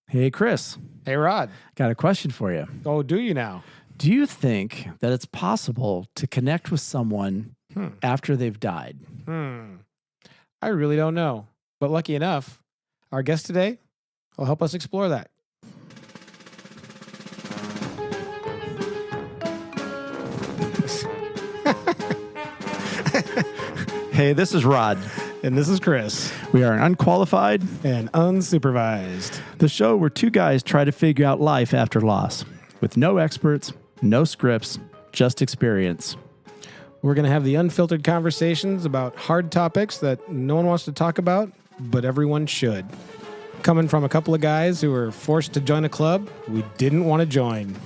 Hey, Chris. Hey, Rod. Got a question for you. Oh, do you now? Do you think that it's possible to connect with someone after they've died? I really don't know. But lucky enough, our guest today will help us explore that. Hey, this is Rod. And this is Chris. We are Unqualified and Unsupervised. The show where two guys try to figure out life after loss. With no experts, no scripts, just experience. We're going to have the unfiltered conversations about hard topics that no one wants to talk about, but everyone should. Coming from a couple of guys who were forced to join a club we didn't want to join.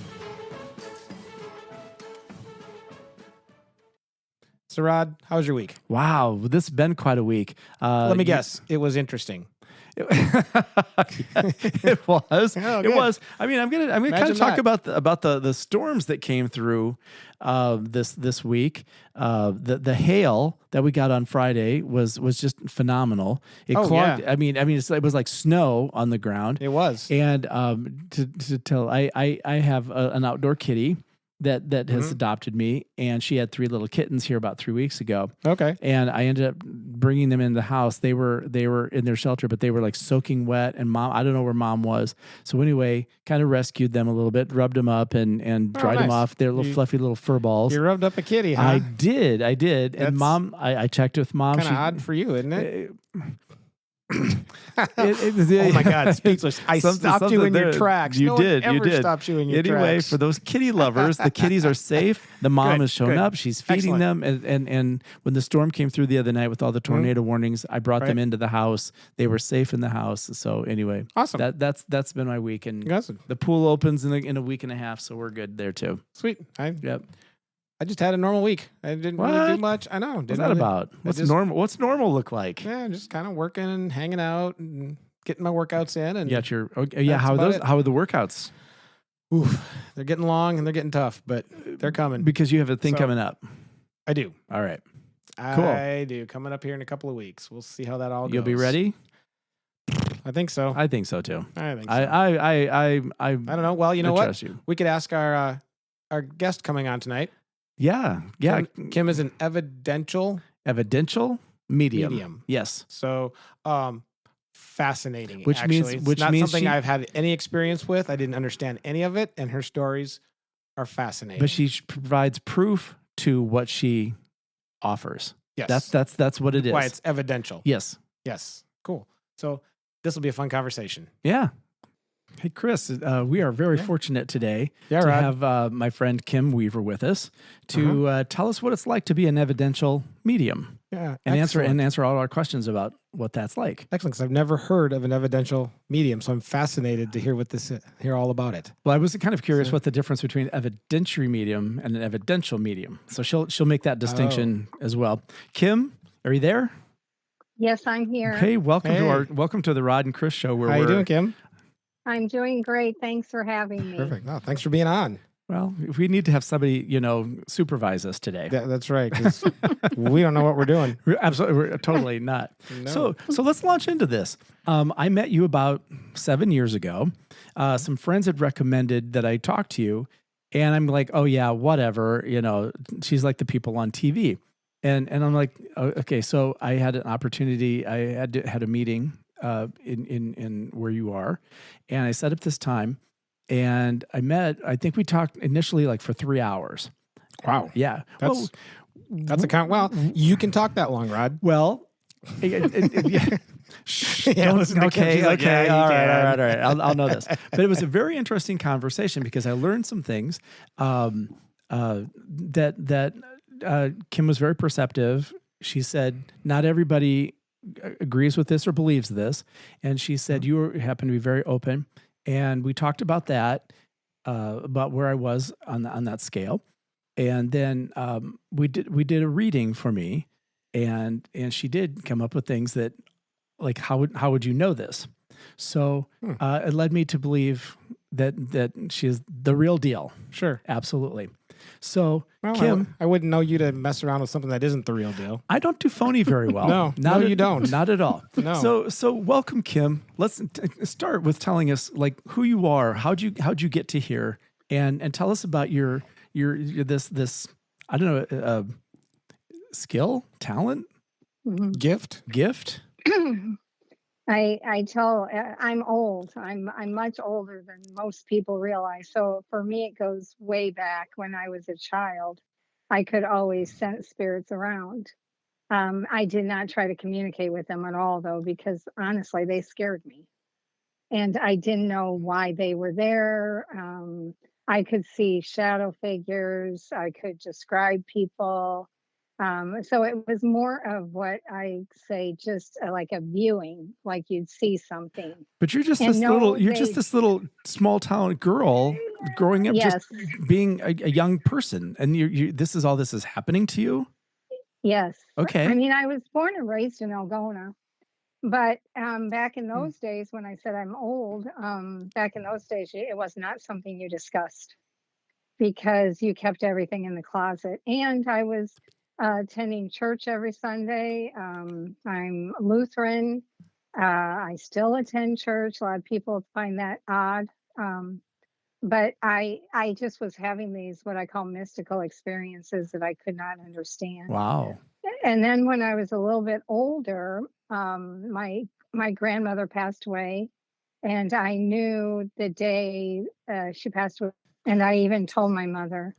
So, Rod, how was your week? Wow, this has been quite a week. Let me guess. It was interesting. It was. Oh, it was. I mean, I'm gonna kind of talk that. about the storms that came through this week. The hail that we got on Friday was just phenomenal. It clogged. Yeah. I mean, it was like snow on the ground. It was. And to tell, I have an outdoor kitty that has adopted me, and she had 3 little kittens here about 3 weeks ago. Okay. And I ended up bringing them in the house. They were in their shelter, but they were like soaking wet, and I don't know where mom was. So anyway, kind of rescued them a little bit, rubbed them up and dried them off. They're little fluffy little fur balls. You rubbed up a kitty, huh? I did. And mom, I checked with mom. Kind of odd for you, isn't it? Oh my God, speechless. I stopped you in your tracks. You no did. One ever you did. Stopped you in your anyway, tracks. For those kitty lovers, the kitties are safe. The mom has shown up. She's feeding them. And when the storm came through the other night with all the tornado warnings, I brought them into the house. They were safe in the house. So anyway, awesome. That's been my week. And awesome. The pool opens in a week and a half, so we're good there too. Sweet. Yep. I just had a normal week. I didn't really do much. I know. What's that about? What's normal? What's normal look like? Yeah, just kind of working and hanging out and getting my workouts in. And how are the workouts? Oof, they're getting long and they're getting tough, but they're coming. Because you have a thing coming up. I do. All right. Cool. I do. Coming up here in a couple of weeks. We'll see how that all goes. You'll be ready? I think so. I think so too. I think so. I don't know. Well, you know what? You. We could ask our guest coming on tonight. Yeah. Kim is an evidential medium. Yes. So, fascinating. Which means something I've had any experience with. I didn't understand any of it, and her stories are fascinating. But she provides proof to what she offers. Yes. That's what it is. Why it's evidential. Yes. Cool. So this will be a fun conversation. Yeah. Hey, Chris, we are very fortunate today to Rod. have my friend Kim Weaver with us to tell us what it's like to be an evidential medium. Yeah, and answer all our questions about what that's like. Excellent, because I've never heard of an evidential medium, so I'm fascinated to hear all about it. Well, I was kind of curious what the difference between evidentiary medium and an evidential medium. So she'll make that distinction as well. Kim, are you there? Yes, I'm here. Hey, welcome to the Rod and Chris show. How you doing, Kim? I'm doing great. Thanks for having me. Perfect. No, thanks for being on. Well, we need to have somebody, supervise us today. That's right, because we don't know what we're doing. We're totally not. No. So let's launch into this. I met you about 7 years ago. Some friends had recommended that I talk to you, and I'm like, oh yeah, whatever. She's like the people on TV, and I'm like, oh, okay. So I had an opportunity. I had a meeting in where you are, and I set up this time. And I think we talked initially like for 3 hours. Wow. Yeah. That's a count. Well, you can talk that long, Rod. Well, yeah. Okay. Like, All right. I'll know this. But it was a very interesting conversation because I learned some things that Kim was very perceptive. She said, not everybody agrees with this or believes this. And she said, you happen to be very open. And we talked about that, about where I was on that scale, and then we did a reading for me, and she did come up with things that, like, how would you know this? So it led me to believe that she is the real deal. Sure, absolutely. So, Well, Kim, I wouldn't know you to mess around with something that isn't the real deal. I don't do phony very well. No, you don't. Not at all. No. So welcome, Kim. Let's start with telling us like who you are. How'd you get to here, and tell us about your this I don't know skill, talent, gift. I'm old. I'm much older than most people realize. So for me, it goes way back when I was a child. I could always sense spirits around. I did not try to communicate with them at all, though, because honestly, they scared me. And I didn't know why they were there. I could see shadow figures. I could describe people. So it was more of what I say, just like a viewing, like you'd see something. But you're just And this little small town girl growing up, Yes. just being a young person, and this is happening to you. Yes. Okay. I mean, I was born and raised in Algona, but back in those days, when I said I'm old, back in those days, it was not something you discussed because you kept everything in the closet. And I was attending church every Sunday. I'm Lutheran. I still attend church. A lot of people find that odd. But I just was having these what I call mystical experiences that I could not understand. Wow. And then when I was a little bit older, my grandmother passed away, and I knew the day she passed away, and I even told my mother.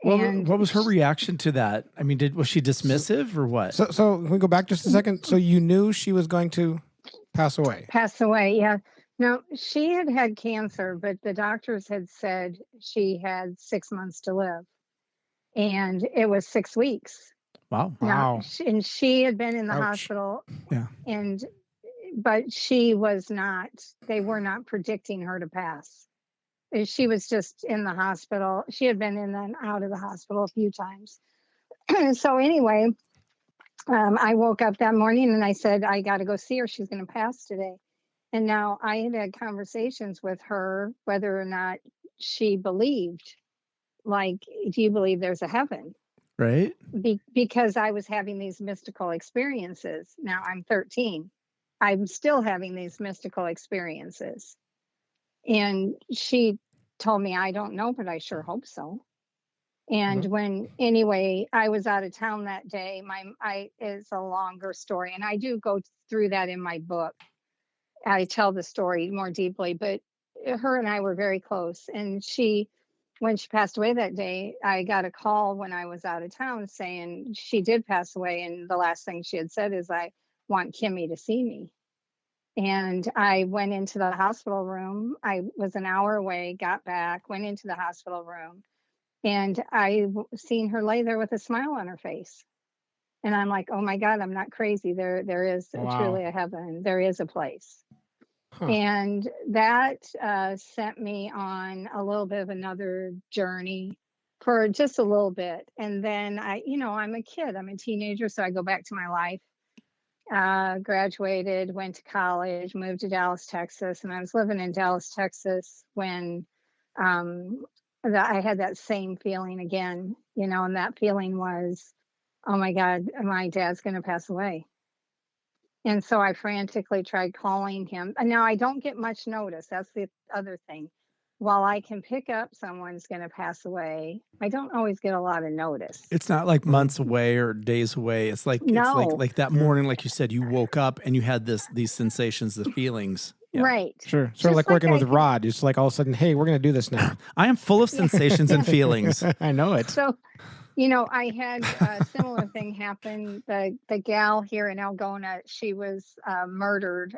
And what was her reaction to that? I mean, was she dismissive or what? So can we go back just a second? So you knew she was going to pass away? Pass away, yeah. No, she had cancer, but the doctors had said she had 6 months to live, and it was 6 weeks. Wow. Wow. And she had been in the Ouch. hospital. Yeah. But she was not, they were not predicting her to pass. She was just in the hospital. She had been in and out of the hospital a few times. So anyway, I woke up that morning and I said, I got to go see her. She's going to pass today. And now I had conversations with her, whether or not she believed, like, do you believe there's a heaven? Right. Because I was having these mystical experiences. Now I'm 13. I'm still having these mystical experiences. And she told me, I don't know, but I sure hope so. And anyway, I was out of town that day. It's a longer story, and I do go through that in my book. I tell the story more deeply, but her and I were very close. And when she passed away that day, I got a call when I was out of town saying she did pass away. And the last thing she had said is, I want Kimmy to see me. And I went into the hospital room. I was an hour away, got back, went into the hospital room, and I seen her lay there with a smile on her face. And I'm like, oh my God, I'm not crazy. There is truly a heaven. There is a place. And that sent me on a little bit of another journey for just a little bit. And then I'm a kid, I'm a teenager. So I go back to my life. Graduated, went to college, moved to Dallas, Texas, and I was living in Dallas, Texas when I had that same feeling again, and that feeling was, oh my God, my dad's going to pass away. And so I frantically tried calling him. And now I don't get much notice. That's the other thing. While I can pick up someone's going to pass away, I don't always get a lot of notice. It's not like months away or days away. It's like like that morning, like you said, you woke up and you had these sensations, the feelings. Yeah. Right. Sure. Sort of like working with Rod. It's like all of a sudden, hey, we're going to do this now. I am full of sensations and feelings. I know it. So, I had a similar thing happen. The gal here in Algona, she was murdered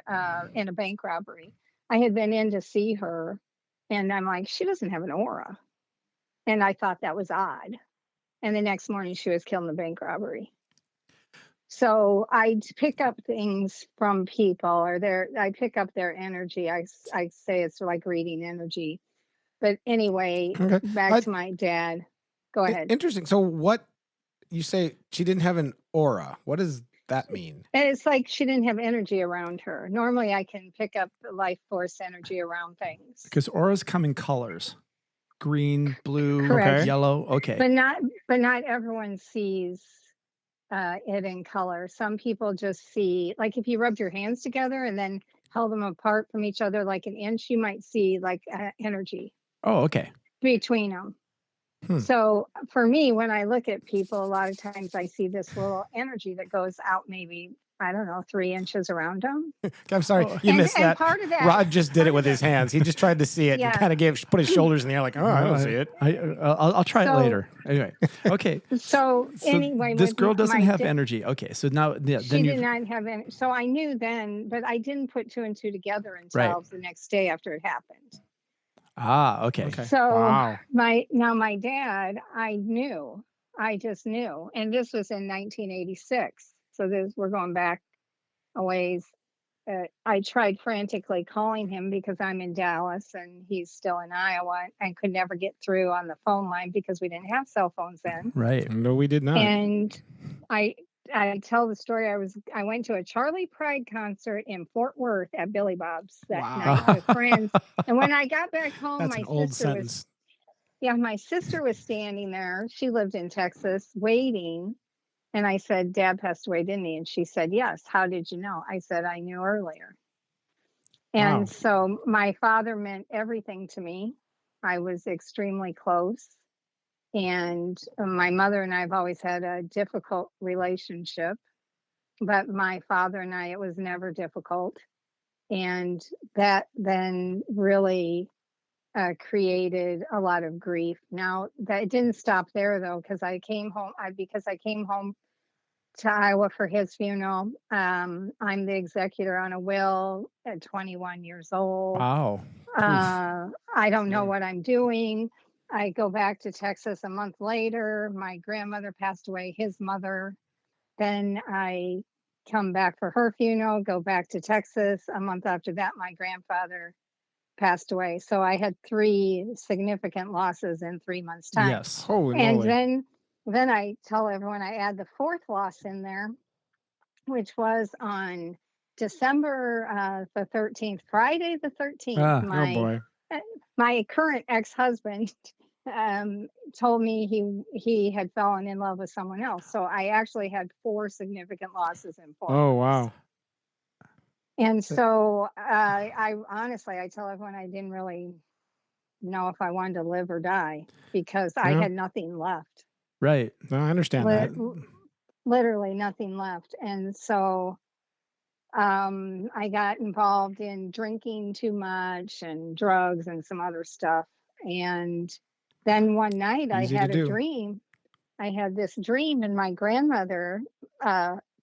in a bank robbery. I had been in to see her. And I'm like, she doesn't have an aura. And I thought that was odd. And the next morning she was killed in the bank robbery. So I pick up things from people, or I pick up their energy. I say it's like reading energy. But anyway, back to my dad. Go ahead. Interesting. So what you say, she didn't have an aura. What does that mean? And it's like she didn't have energy around her. Normally I can pick up the life force energy around things. Because auras come in colors. green, blue, Correct. yellow. Okay. But not everyone sees it in color. Some people just see, like if you rubbed your hands together and then held them apart from each other like an inch, you might see like energy Oh, okay. between them. So for me, when I look at people, a lot of times I see this little energy that goes out maybe, I don't know, 3 inches around them. I'm sorry, you missed that. Part of that. Rod just did it with his hands. He just tried to see it and kind of put his shoulders in the air like, oh, I don't see it. I'll try it later. Anyway, okay. So anyway, this girl doesn't have energy. Okay, so now she did not have any. So I knew then, but I didn't put 2 and 2 together until the next day after it happened. Ah, okay. So my dad, I just knew, and this was in 1986. So we're going back a ways. I tried frantically calling him because I'm in Dallas and he's still in Iowa, and could never get through on the phone line because we didn't have cell phones then. Right. No, we did not. And I tell the story. I went to a Charlie Pride concert in Fort Worth at Billy Bob's that night with friends. And when I got back home, That's an old sentence. My sister was standing there. She lived in Texas, waiting. And I said, Dad passed away, didn't he? And she said, yes. How did you know? I said, I knew earlier. And so my father meant everything to me. I was extremely close. And my mother and I have always had a difficult relationship, but my father and I, it was never difficult. And that then really created a lot of grief. Now, that didn't stop there, though, because I came home to Iowa for his funeral. I'm the executor on a will at 21 years old. Wow. I don't know what I'm doing. I go back to Texas a month later. My grandmother passed away, his mother. Then I come back for her funeral, go back to Texas. A month after that, my grandfather passed away. So I had 3 significant losses in 3 months' time. Yes. Holy and moly. then I tell everyone I add the 4th loss in there, which was on December the 13th, Friday the 13th. My current ex-husband told me he had fallen in love with someone else. So I actually had 4 significant losses in 4 months. Oh, wow. And so I honestly, I tell everyone I didn't really know if I wanted to live or die because I had nothing left. Right. No, I understand that. Literally nothing left. And so I got involved in drinking too much and drugs and some other stuff. And then one night I had a dream. I had this dream, and my grandmother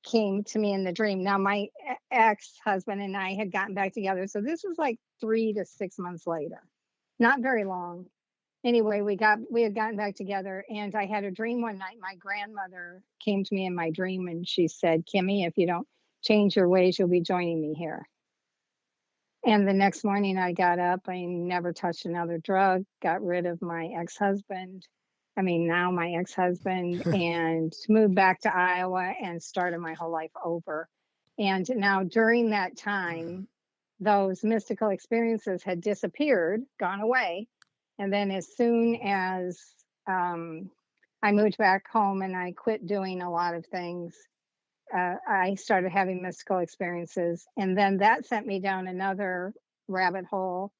came to me in the dream. Now, my ex-husband and I had gotten back together. So this was like 3 to 6 months later, not very long. Anyway, we had gotten back together, and I had a dream one night. My grandmother came to me in my dream, and she said, Kimmy, if you don't change your ways, you'll be joining me here. And the next morning I got up. I never touched another drug, got rid of my ex-husband. Now my ex-husband, and moved back to Iowa and started my whole life over. And now during that time, those mystical experiences had disappeared, gone away. And then as soon as I moved back home and I quit doing a lot of things, I started having mystical experiences. And then that sent me down another rabbit hole.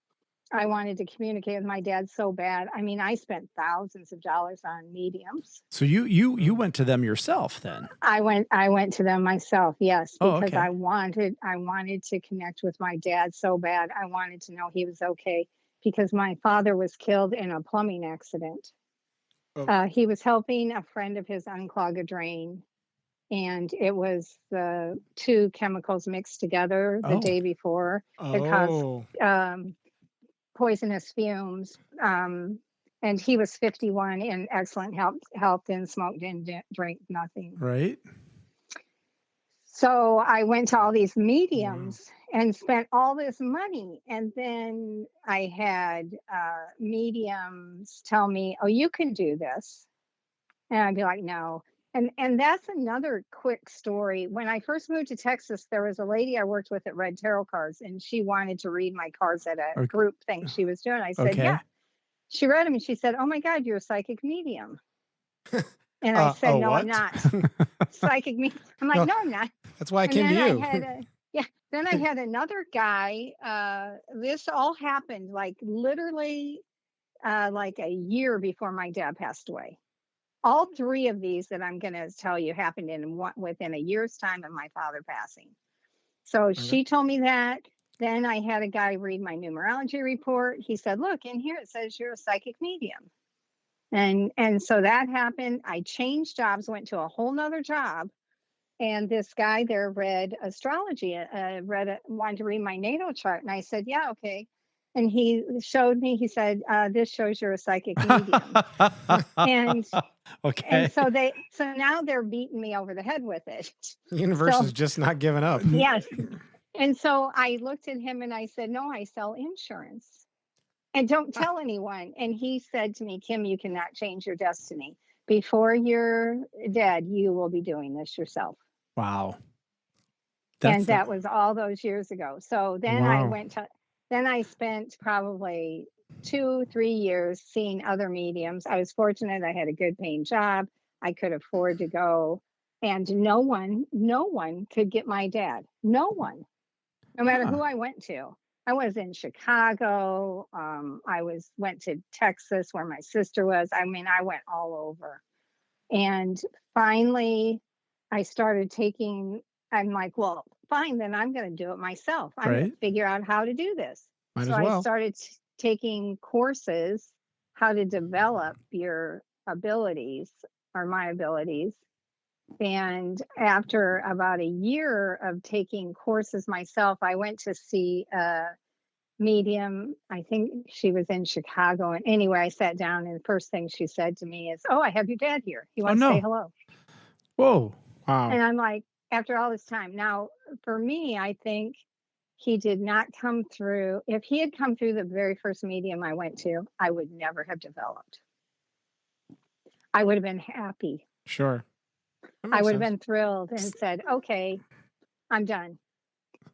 I wanted to communicate with my dad so bad. I spent thousands of dollars on mediums. So you went to them yourself then? I went to them myself, yes, because I wanted to connect with my dad so bad. I wanted to know he was okay, because my father was killed in a plumbing accident. He was helping a friend of his unclog a drain, and it was the 2 chemicals mixed together the day before that caused poisonous fumes. And he was 51 in excellent health, didn't smoke, didn't drink, nothing. Right. So I went to all these mediums and spent all this money. And then I had mediums tell me, oh, you can do this. And I'd be like, no. And that's another quick story. When I first moved to Texas, there was a lady I worked with that read tarot cards, and she wanted to read my cards at a group thing she was doing. I said, yeah. she read them and she said, "Oh my God, you're a psychic medium." And I said, "No, I'm what? not. Psychic medium." I'm like, No. "No, I'm not." That's why I And came to then you. then I had another guy. This all happened like literally like a year before my dad passed away. All three of these that I'm going to tell you happened within a year's time of my father passing. So she told me that. Then I had a guy read my numerology report. He said, "Look, in here it says you're a psychic medium." And so that happened. I changed jobs, went to a whole nother job. And this guy there read astrology, wanted to read my natal chart. And I said, "Yeah, okay." And he showed me, he said, "This shows you're a psychic medium." And Okay. and so now they're beating me over the head with it. The universe So- is just not giving up. Yes. And so I looked at him and I said, "No, I sell insurance. And don't tell anyone." And he said to me, "Kim, you cannot change your destiny. Before you're dead, you will be doing this yourself." Wow. And that was all those years ago. So then Wow. I spent probably 2-3 years seeing other mediums. I was fortunate. I had a good paying job. I could afford to go. And no one could get my dad. No one, no matter who I went to. I was in Chicago. Went to Texas where my sister was. I mean, I went all over. And finally, I started I'm like, well, fine, then I'm going to do it myself. I'm going to figure out how to do this. Might So as well. I started taking courses, how to develop your abilities or my abilities. And after about a year of taking courses myself, I went to see a medium. I think she was in Chicago. And anyway, I sat down and the first thing she said to me is, "Oh, I have your dad here. He wants to say hello." Whoa. Wow. And I'm like, after all this time. Now, for me, I think he did not come through. If he had come through the very first medium I went to, I would never have developed. I would have been happy. Sure. I would have been thrilled and said, "Okay, I'm done."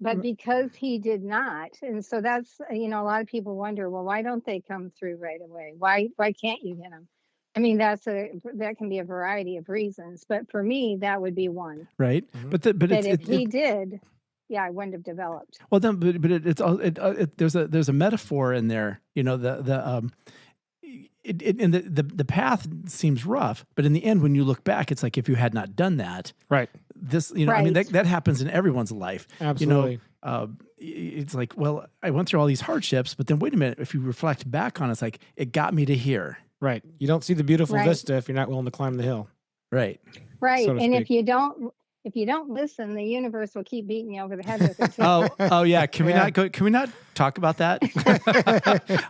But because he did not, and so that's, a lot of people wonder, well, why don't they come through right away? Why can't you get them? I mean, that can be a variety of reasons, but for me, that would be one. Right. But If he did, yeah, I wouldn't have developed. Well, then, but it's all there's a metaphor in there. The path seems rough, but in the end, when you look back, it's like if you had not done that, right. This, I mean, that happens in everyone's life. Absolutely. It's like, well, I went through all these hardships, but then wait a minute, if you reflect back on it, it's like it got me to here. Right. You don't see the beautiful vista if you're not willing to climb the hill. Right. Right. So to and speak. if you don't listen, the universe will keep beating you over the head with it too. Oh yeah. Can we not talk about that?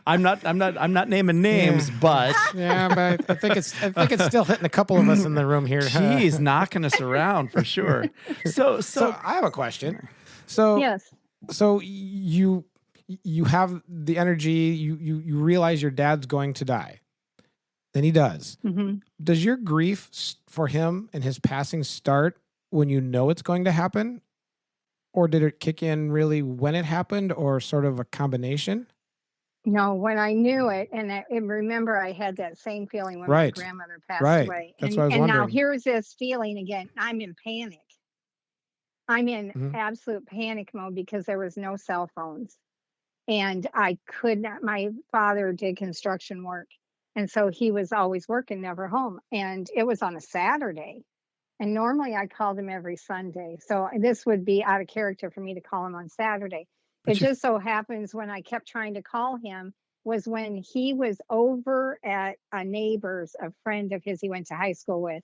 I'm not naming names, but Yeah, but I think it's still hitting a couple of us in the room here. he's knocking us around for sure. So I have a question. So Yes. So you have the energy, you realize your dad's going to die. Then he does. Mm-hmm. Does your grief for him and his passing start when you know it's going to happen? Or did it kick in really when it happened, or sort of a combination? No, when I knew it, and remember, I had that same feeling when my grandmother passed away. That's what I was and wondering. now here's this feeling again. I'm in panic. I'm in absolute panic mode because there was no cell phones. And I could not, my father did construction work. And so he was always working, never home. And it was on a Saturday. And normally I called him every Sunday. So this would be out of character for me to call him on Saturday. It just so happens when I kept trying to call him was when he was over at a friend of his he went to high school with.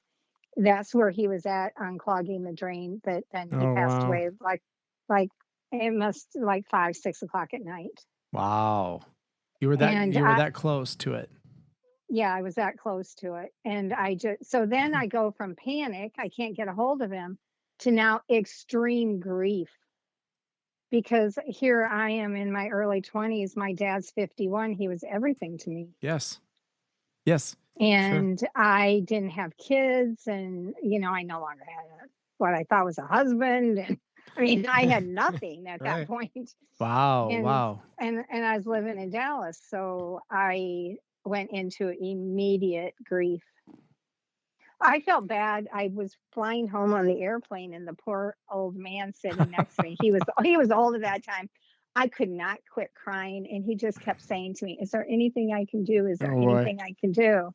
That's where he was at unclogging the drain that then he passed away like it must 5-6 o'clock at night. Wow. You were that close to it. Yeah, I was that close to it. And so then I go from panic, I can't get a hold of him, to now extreme grief. Because here I am in my early 20s, my dad's 51, he was everything to me. Yes. And sure. I didn't have kids, and I no longer had what I thought was a husband, and I mean I had nothing at that point. Wow. And I was living in Dallas, so I went into immediate grief. I felt bad. I was flying home on the airplane, and the poor old man sitting next to me, he was old at that time. I could not quit crying, and he just kept saying to me, "Is there anything I can do? Is there Oh, boy. anything I can do?"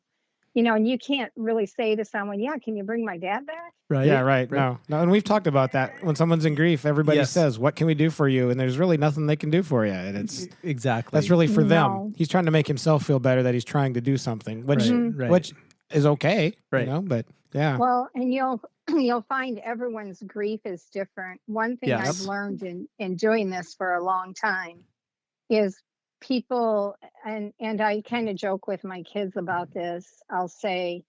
And you can't really say to someone, "Yeah, can you bring my dad back?" Right. Yeah, right. No, and we've talked about that. When someone's in grief, everybody Yes. says, "What can we do for you?" And there's really nothing they can do for you. And it's Exactly. that's really for No. them. He's trying to make himself feel better that he's trying to do something, which Right. which is okay, Right. But yeah, Well, and you'll find everyone's grief is different. One thing Yes. I've learned in doing this for a long time is people, and I kind of joke with my kids about this. I'll say,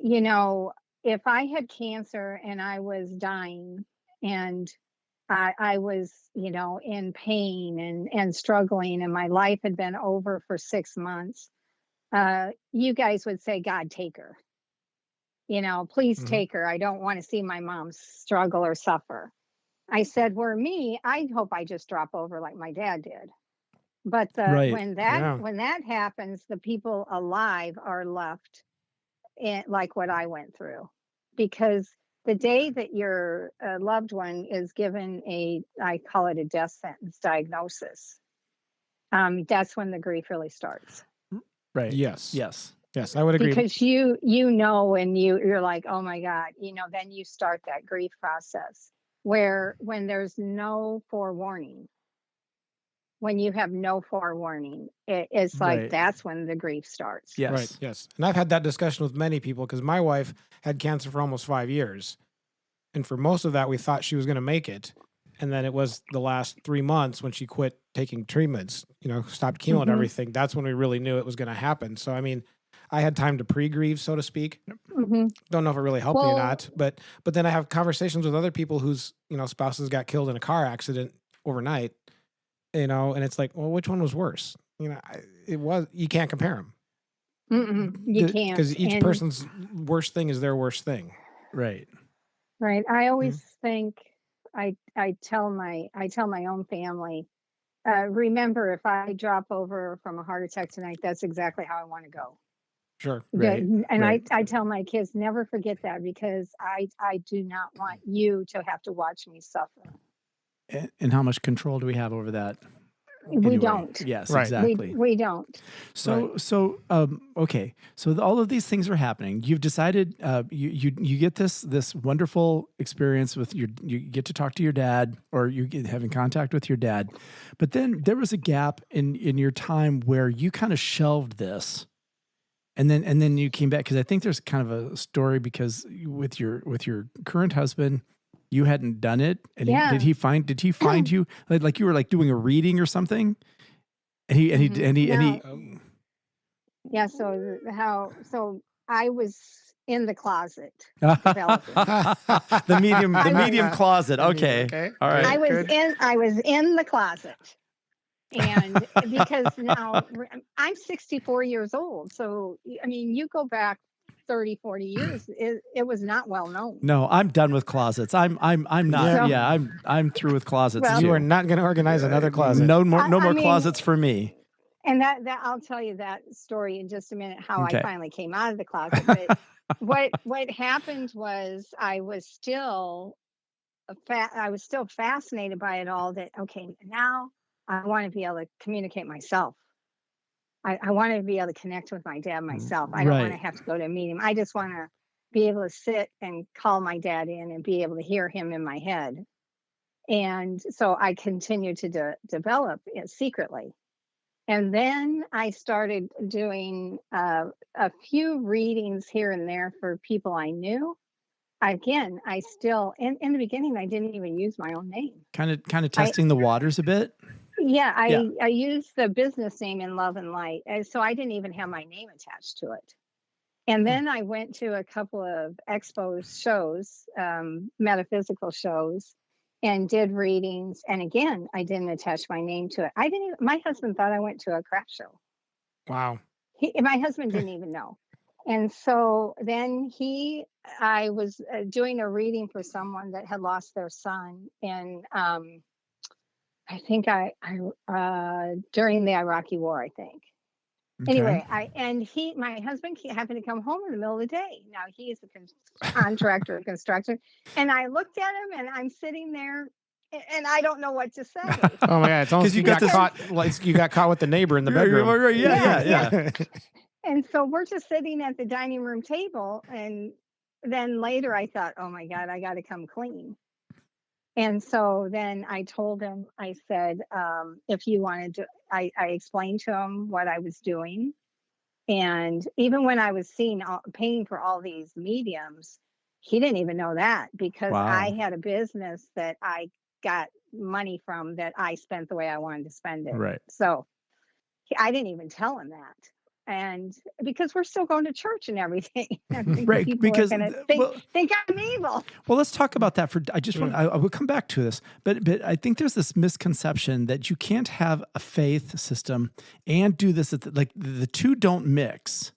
if I had cancer and I was dying, and I was, in pain and struggling, and my life had been over for 6 months, you guys would say, "God, take her. Please take her. I don't want to see my mom struggle or suffer." I said, "Were me, I'd hope I just drop over like my dad did." But Right. when that happens, the people alive are left like what I went through, because the day that your loved one is given I call it a death sentence diagnosis, that's when the grief really starts. Right. yes, Yes. yes, I would agree. Because and you're like, "Oh my God," then you start that grief process where when there's no forewarning, when you have no forewarning, it's like Right. that's when the grief starts. Yes. Right. Yes. And I've had that discussion with many people because my wife had cancer for almost 5 years. And for most of that, we thought she was going to make it. And then it was the last 3 months when she quit taking treatments, stopped chemo and Mhm. everything. That's when we really knew it was going to happen. So, I mean, I had time to pre-grieve, so to speak. Mhm. Don't know if it really helped me or Well- not. But then I have conversations with other people whose, spouses got killed in a car accident overnight, and it's like, well, which one was worse? You can't compare them. You can't. Because each And- person's worst thing is their worst thing. Right. Right. I always think I tell my own family, remember, if I drop over from a heart attack tonight, that's exactly how I want to go. Sure. Right. And right. I tell my kids, never forget that, because I do not want you to have to watch me suffer. And how much control do we have over that? We Anyway? don't. Yes, Right. exactly. We don't. Okay. So all of these things are happening. You've decided you get this wonderful experience with you get to talk to your dad, or you get having contact with your dad. But then there was a gap in your time where you kind of shelved this. And then you came back, because I think there's kind of a story, because with your current husband, you hadn't done it, and Yeah. did he find you like you were like doing a reading or something, and he Yeah. So I was in the closet developing. the medium closet. Okay. Okay. All right. I was in the closet. And because now I'm 64 years old. So, I mean, you go back 30, 40 years, it was not well known. No, I'm done with closets. I'm not. Yeah. I'm through with closets. Well- too. You are not going to organize another closet. No more I mean- closets for me. And that I'll tell you that story in just a minute, how Okay. I finally came out of the closet. But what happened was I was still fascinated by it all, that, okay, now I want to be able to communicate myself. I want to be able to connect with my dad myself. I don't want to Right. have to go to a meeting. I just want to be able to sit and call my dad in and be able to hear him in my head. And so I continued to develop it secretly. And then I started doing a few readings here and there for people I knew. Again, I still, in the beginning, I didn't even use my own name. Kind of testing the waters a bit. Yeah, I used the business name In Love and Light. And so I didn't even have my name attached to it. And then I went to a couple of expo shows, metaphysical shows, and did readings. And again, I didn't attach my name to it. My husband thought I went to a craft show. Wow. My husband didn't even know. And so then I was doing a reading for someone that had lost their son. And I think I during the Iraqi war, I think. Anyway, my husband happened to come home in the middle of the day. Now he's a contractor of construction, and I looked at him, and I'm sitting there, and I don't know what to say. Oh my God! It's almost you you got got caught. Like you got caught with the neighbor in the bedroom. Right. Yeah. And so we're just sitting at the dining room table, and then later I thought, oh my God, I got to come clean. And so then I told him, I said, if you wanted to, I explained to him what I was doing. And even when I was paying for all these mediums, he didn't even know that, because I had a business that I got money from that I spent the way I wanted to spend it. Right. So I didn't even tell him that. And because we're still going to church and everything, Right? Because think I'm evil. Well, let's talk about that. I will come back to this, but I think there's this misconception that you can't have a faith system and do this. Like the two don't mix,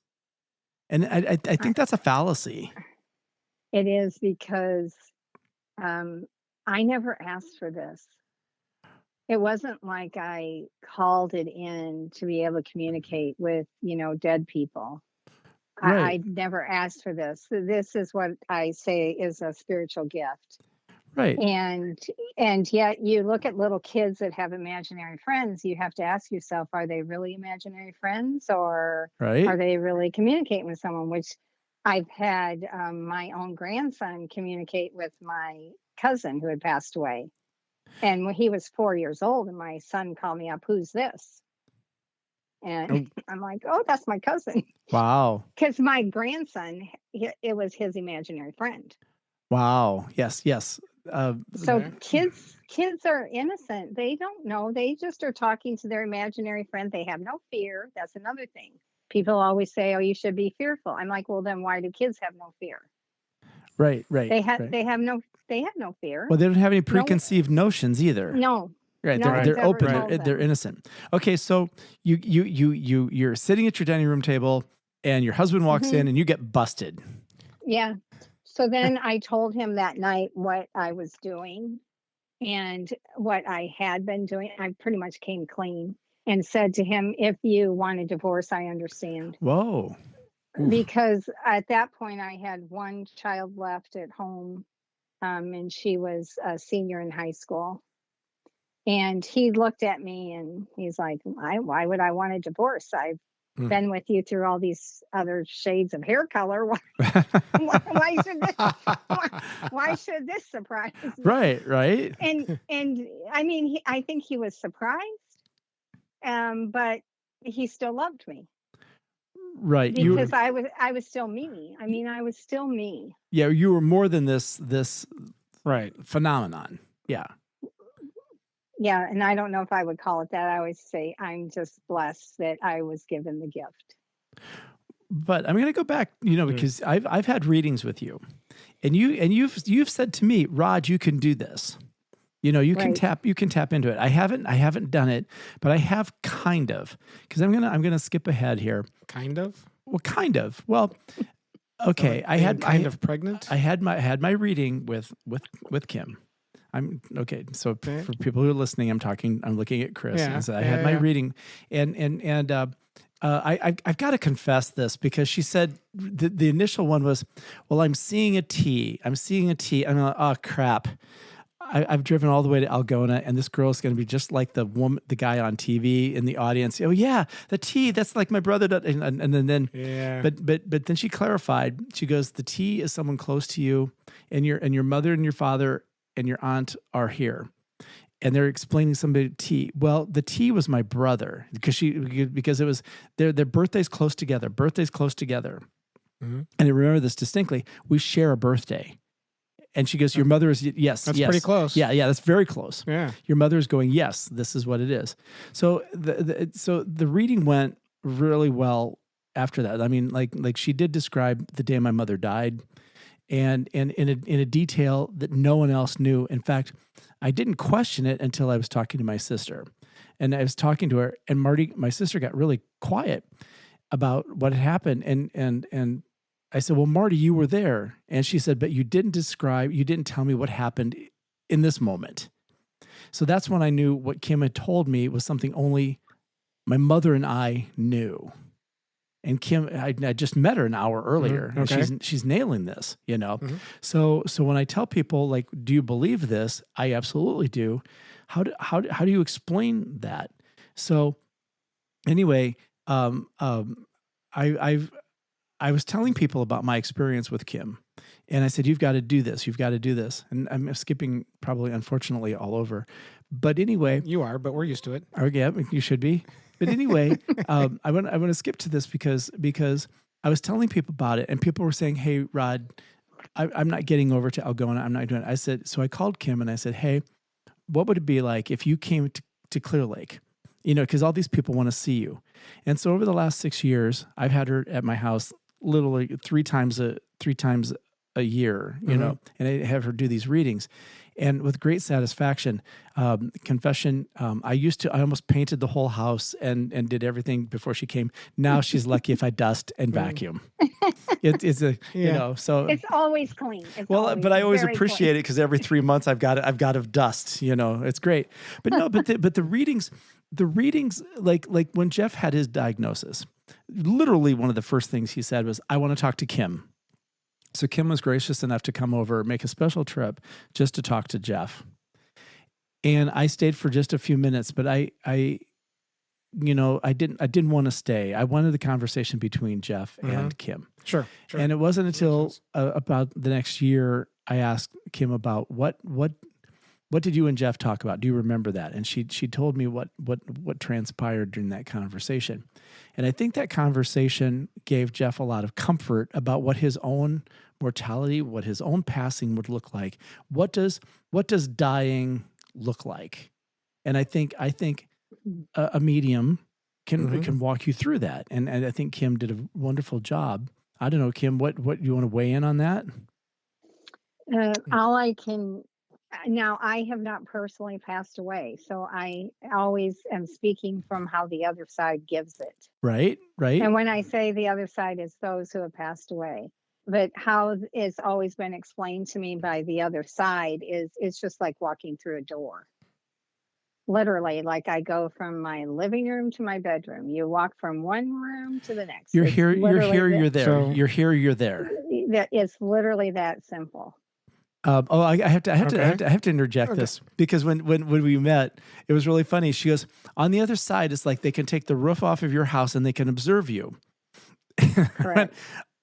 and I think that's a fallacy. It is, because I never asked for this. It wasn't like I called it in to be able to communicate with, dead people. Right. I never asked for this. This is what I say is a spiritual gift. Right. And yet you look at little kids that have imaginary friends, you have to ask yourself, are they really imaginary friends, or are they really communicating with someone? Which I've had my own grandson communicate with my cousin who had passed away. And when he was 4 years old, and my son called me up, who's this? And I'm like, oh, that's my cousin. Wow. Because my grandson, it was his imaginary friend. Wow. Yes. So kids are innocent. They don't know. They just are talking to their imaginary friend. They have no fear. That's another thing. People always say, oh, you should be fearful. I'm like, well, then why do kids have no fear? Right. They have no fear. Well, they don't have any preconceived notions either. No. Right. No, they're open. They're innocent. Okay. So you're sitting at your dining room table, and your husband walks in, and you get busted. Yeah. So then I told him that night what I was doing and what I had been doing. I pretty much came clean and said to him, if you want a divorce, I understand. Whoa. Because at that point I had one child left at home, and she was a senior in high school. And he looked at me and he's like, why would I want a divorce? I've been with you through all these other shades of hair color. Why should this surprise me? Right. And I mean, I think he was surprised, but he still loved me. Right. Because I was still me. I mean, I was still me. Yeah, you were more than this phenomenon. Yeah. Yeah, and I don't know if I would call it that. I always say I'm just blessed that I was given the gift. But I'm going to go back, because I've had readings with you, and you've said to me, Rod, you can do this. You can tap into it. I haven't done it, but I have kind of, because I'm gonna skip ahead here. Kind of. Well, kind of. Well, okay. I had kind of pregnant. I had my reading with Kim. I'm okay. So for people who are listening, I'm looking at Chris. Yeah, and so I had my reading, and I've got to confess this, because she said the initial one was, well, I'm seeing a T. I'm like, oh crap. I've driven all the way to Algona, and this girl's going to be just like the guy on TV in the audience. Oh yeah, the T. That's like my brother. And then, yeah. But then she clarified. She goes, the T is someone close to you, and your mother and your father and your aunt are here, and they're explaining somebody T. Well, the T was my brother, because it was their birthdays close together. And I remember this distinctly. We share a birthday. And she goes, your mother is, yes. That's pretty close. Yeah, that's very close. Yeah. Your mother is going, yes, this is what it is. So the reading went really well after that. I mean, like she did describe the day my mother died, and in a detail that no one else knew. In fact, I didn't question it until I was talking to my sister. And I was talking to her, and Marty, my sister, got really quiet about what had happened. And I said, well, Marty, you were there. And she said, but you didn't tell me what happened in this moment. So that's when I knew what Kim had told me was something only my mother and I knew. And Kim, I just met her an hour earlier, and Okay. she's nailing this, you know. Mhm. So when I tell people like, do you believe this? I absolutely do. How do you explain that? So anyway, I was telling people about my experience with Kim, and I said, you've got to do this. You've got to do this. And I'm skipping probably, unfortunately, all over. But anyway, You are, but we're used to it. yeah, you should be. But anyway, I want to skip to this because I was telling people about it, and people were saying, "Hey, Rod, I'm not getting over to Algona. I'm not doing it." I said, so I called Kim and I said, "Hey, what would it be like if you came to Clear Lake? You know, because all these people want to see you." And so over the last 6 years, I've had her at my house literally three times a year, you know, and I have her do these readings. And with great satisfaction, confession, I almost painted the whole house and did everything before she came. Now she's lucky if I dust and vacuum. It's a, you know, so It's always clean. but I always very appreciate it because every 3 months I've got to dust, you know, it's great. But no, but the readings, like when Jeff had his diagnosis, literally one of the first things he said was, I want to talk to Kim. So Kim was gracious enough to come over, make a special trip just to talk to Jeff. And I stayed for just a few minutes, but I didn't want to stay. I wanted the conversation between Jeff and Kim. Sure. And it wasn't until about the next year I asked Kim about what did you and Jeff talk about? Do you remember that? And she told me what transpired during that conversation. And I think that conversation gave Jeff a lot of comfort about what his own mortality, what his own passing would look like. What does dying look like? And I think a medium can walk you through that. And I think Kim did a wonderful job. I don't know, Kim, what you want to weigh in on that? All I can now, I have not personally passed away, so I always am speaking from how the other side gives it. Right. And when I say the other side, it's those who have passed away. But how it's always been explained to me by the other side is it's just like walking through a door. Literally, like I go from my living room to my bedroom. You walk from one room to the next. You're It's here, literally you're there. So- You're here, you're there. It's literally that simple. I have to interject this because when we met, it was really funny. She goes, on the other side, it's like they can take the roof off of your house and they can observe you. Correct.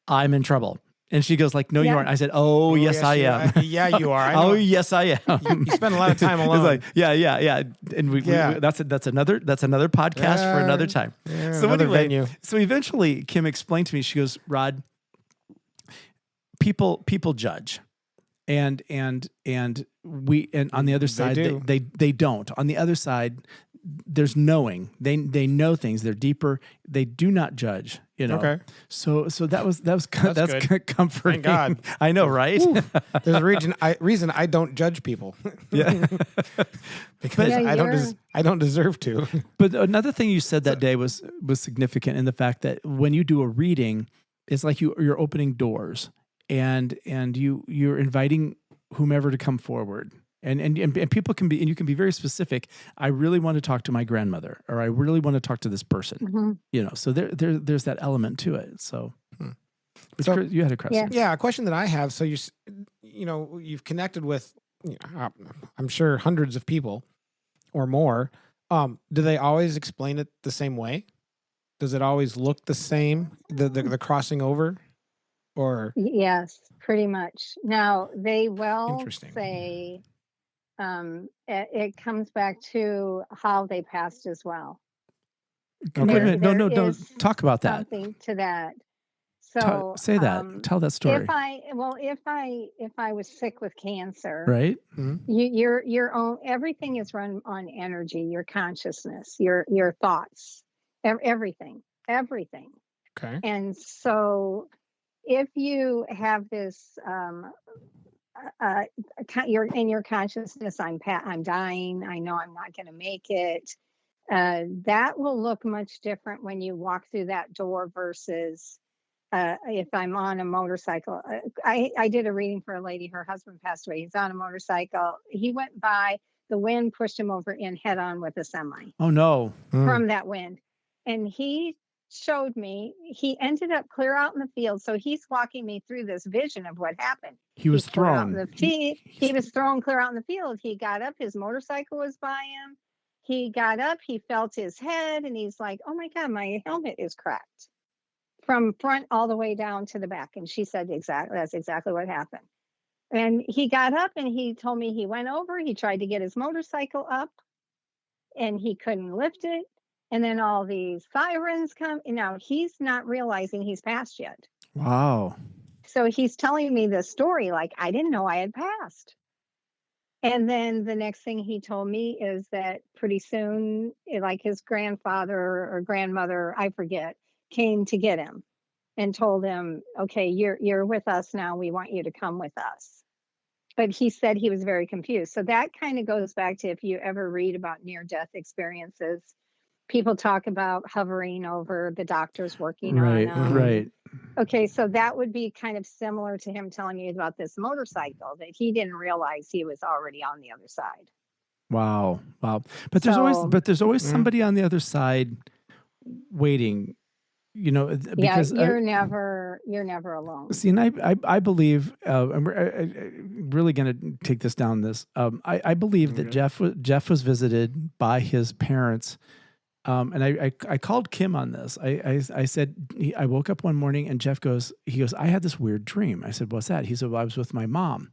I'm in trouble. And she goes like, no, you Yeah. aren't. I said, oh, yes, I am. Yeah, you are. I know. Oh, yes, I am. You spend a lot of time alone. It's like, yeah. And we that's another podcast for another time. Yeah, So another anyway, venue. so eventually Kim explained to me, she goes, Rod, people judge. And on the other side, do. they don't. On the other side, there's knowing. They know things. They're deeper. They do not judge. You know. Okay. So that's good. comforting. Thank God. I know, right? There's a reason I don't judge people. Yeah. Because Yeah, I don't deserve to. But another thing you said that day was significant in the fact that when you do a reading, it's like you're opening doors and you're inviting whomever to come forward. And people can be, and you can be very specific. I really want to talk to my grandmother, or I really want to talk to this person. Mm-hmm. You know, so there's that element to it. So, So- you had a question. Yeah, a question that I have. So you've connected with, I'm sure hundreds of people or more. Do they always explain it the same way? Does it always look the same? The crossing over, or Yes, pretty much. Now they will Interesting. say it comes back to how they passed as well. Wait a minute. No, There is talk about that. Something to that. So Say that. Tell that story. If I was sick with cancer, Right. your own everything is run on energy, your consciousness, your thoughts, everything. okay, And so if you have this your consciousness, I'm dying, I know I'm not going to make it, that will look much different when you walk through that door versus if I'm on a motorcycle. I did a reading for a lady, her husband passed away, he's on a motorcycle, he went by, the wind pushed him over in head on with a semi Oh no. from that wind. And he showed me. He ended up clear out in the field. So he's walking me through this vision of what happened. He was He's clear out in thrown. the he was thrown clear out in the field. He got up, his motorcycle was by him. He got up, he felt his head, and he's like, oh my God, my helmet is cracked from front all the way down to the back. And she said, that's exactly what happened. And he got up and he told me he went over, he tried to get his motorcycle up and he couldn't lift it. And then all these sirens come. And now he's not realizing he's passed yet. Wow. So he's telling me this story like, I didn't know I had passed. And then the next thing he told me is that pretty soon, like his grandfather or grandmother, I forget, came to get him and told him, okay, you're with us now. We want you to come with us. But he said he was very confused. So that kind of goes back to if you ever read about near-death experiences, people talk about hovering over the doctors working on them. Right. Okay, so that would be kind of similar to him telling me about this motorcycle that he didn't realize he was already on the other side. Wow. But there's always somebody on the other side waiting. Because you're never alone. See, and I believe, I'm really going to take this down. I believe that Jeff was visited by his parents, and I called Kim on this. I said I woke up one morning and Jeff goes, I had this weird dream. I said, what's that? He said, well, I was with my mom.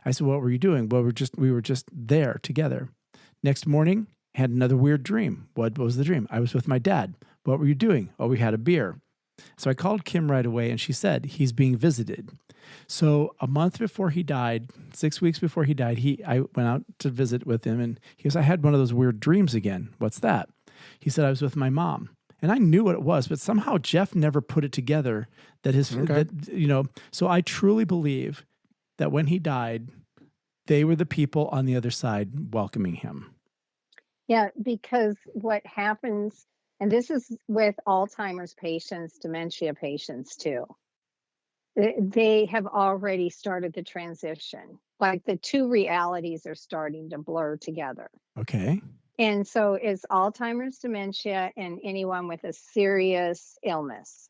I said, what were you doing? Well, we were just there together. Next morning, had another weird dream. What was the dream? I was with my dad. What were you doing? Oh, we had a beer. So I called Kim right away and she said, he's being visited. So a month before he died, 6 weeks before he died, I went out to visit with him and he goes, I had one of those weird dreams again. What's that? He said, I was with my mom. And I knew what it was, but somehow Jeff never put it together so I truly believe that when he died, they were the people on the other side welcoming him. Yeah, because what happens, and this is with Alzheimer's patients, dementia patients too, they have already started the transition. Like the two realities are starting to blur together. Okay. And so it's Alzheimer's, dementia, and anyone with a serious illness.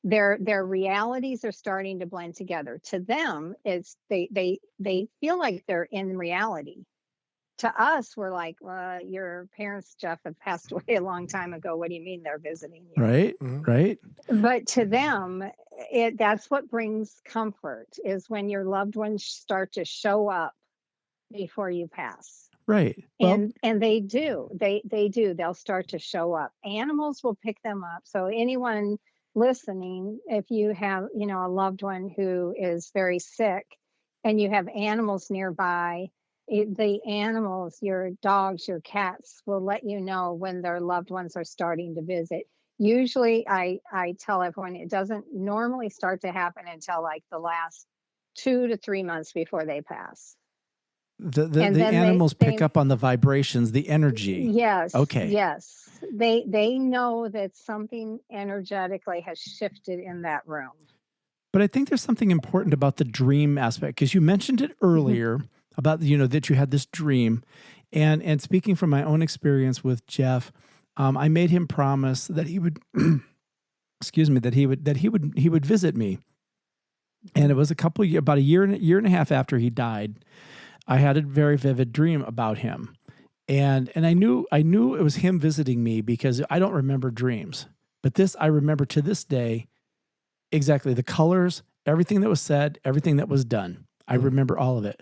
Their realities are starting to blend together. To them, it's they feel like they're in reality. To us, we're like, well, your parents, Jeff, have passed away a long time ago. What do you mean they're visiting you? Right, right. But to them, that's what brings comfort, is when your loved ones start to show up before you pass. Right. And they do. They do. They'll start to show up. Animals will pick them up. So anyone listening, if you have, a loved one who is very sick and you have animals nearby, the animals, your dogs, your cats, will let you know when their loved ones are starting to visit. Usually I tell everyone it doesn't normally start to happen until like the last 2 to 3 months before they pass. The animals pick up on the vibrations, the energy. Yes. Okay. Yes. They know that something energetically has shifted in that room. But I think there's something important about the dream aspect, because you mentioned it earlier about, that you had this dream. And speaking from my own experience with Jeff, I made him promise that he would, that he would visit me. And it was about a year and a half after he died, I had a very vivid dream about him. And I knew it was him visiting me because I don't remember dreams. But this, I remember to this day, exactly the colors, everything that was said, everything that was done. I remember all of it.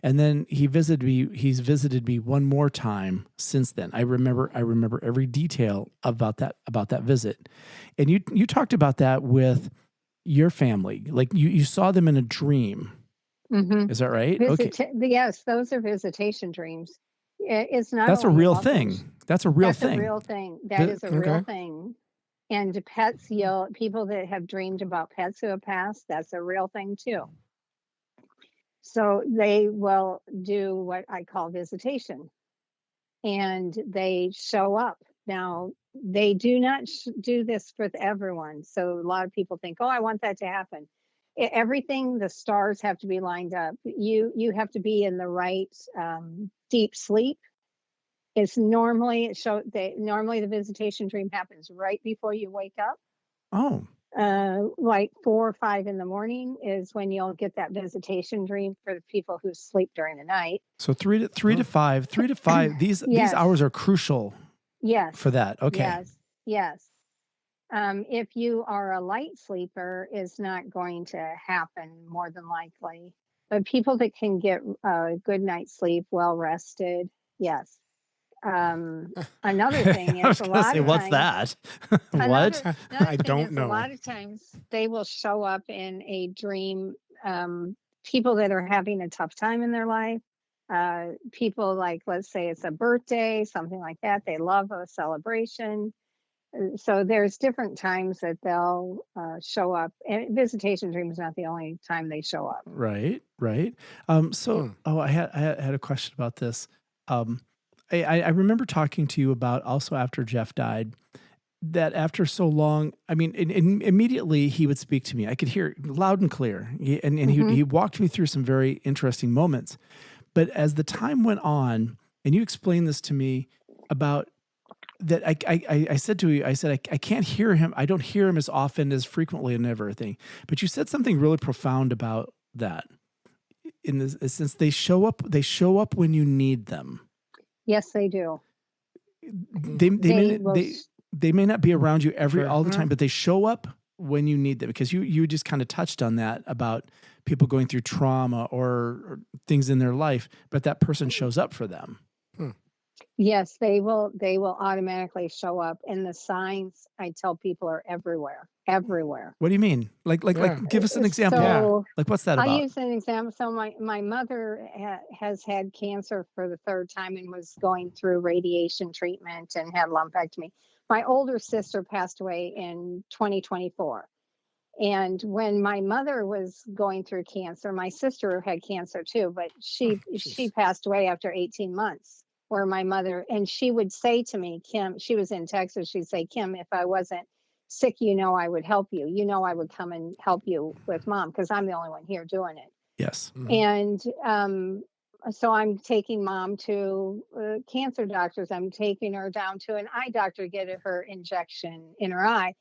And then he's visited me one more time since then. I remember every detail about that visit. And you talked about that with your family. Like you saw them in a dream. Mm-hmm. Is that right? Okay. Yes, those are visitation dreams. It's not. That's a real thing. That's a real thing. That's a real thing. That is a real thing. And pets, people that have dreamed about pets who have passed, that's a real thing too. So they will do what I call visitation, and they show up. Now, they do not do this with everyone. So a lot of people think, oh, I want that to happen. Everything, the stars have to be lined up. You have to be in the right deep sleep. It's normally normally the visitation dream happens right before you wake up. Oh, Like 4 or 5 in the morning is when you'll get that visitation dream for the people who sleep during the night. so 3 to 5, 3 to 5. These Yes. hours are crucial Yes. for that. Okay. Yes. Yes. If you are a light sleeper, it's not going to happen more than likely. But people that can get a good night's sleep, well rested, yes. Another thing I was is a gonna lot say, of what's times, that? What? another I thing don't is know. a lot of times they will show up in a dream. People that are having a tough time in their life, people like, let's say it's a birthday, something like that. They love a celebration. So there's different times that they'll show up, and visitation dream is not the only time they show up. Right, right. So, I had a question about this. I remember talking to you about also after Jeff died, that after so long, I mean, immediately he would speak to me. I could hear it loud and clear, and he walked me through some very interesting moments. But as the time went on, and you explained this to me about that, I said to you, I said, I can't hear him. I don't hear him as often, as frequently, and everything. But you said something really profound about that. In this, since they show up when you need them. Yes, they do. They may not be around you all the time, but they show up when you need them, because you just kind of touched on that about people going through trauma or things in their life, but that person shows up for them. Yes, they will automatically show up, and the signs, I tell people, are everywhere. What do you mean? Like give us an example. So, Like, what's that about? I'll use an example. So my mother has had cancer for the 3rd time and was going through radiation treatment and had lumpectomy. My older sister passed away in 2024. And when my mother was going through cancer, my sister had cancer too, but she passed away after 18 months. Where my mother, and she would say to me, Kim, she was in Texas, she'd say, Kim, if I wasn't sick, I would help you. I would come and help you with Mom, because I'm the only one here doing it. Yes. And so I'm taking Mom to cancer doctors. I'm taking her down to an eye doctor to get her injection in her eye.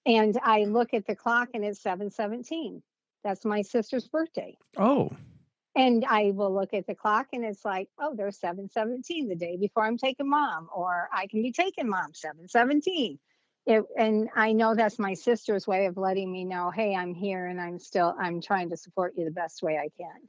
And I look at the clock and it's 7:17. That's my sister's birthday. Oh. And I will look at the clock and it's like, oh, there's 7:17, the day before I'm taking Mom, or I can be taking Mom 7:17. And I know that's my sister's way of letting me know, hey, I'm here and I'm trying to support you the best way I can.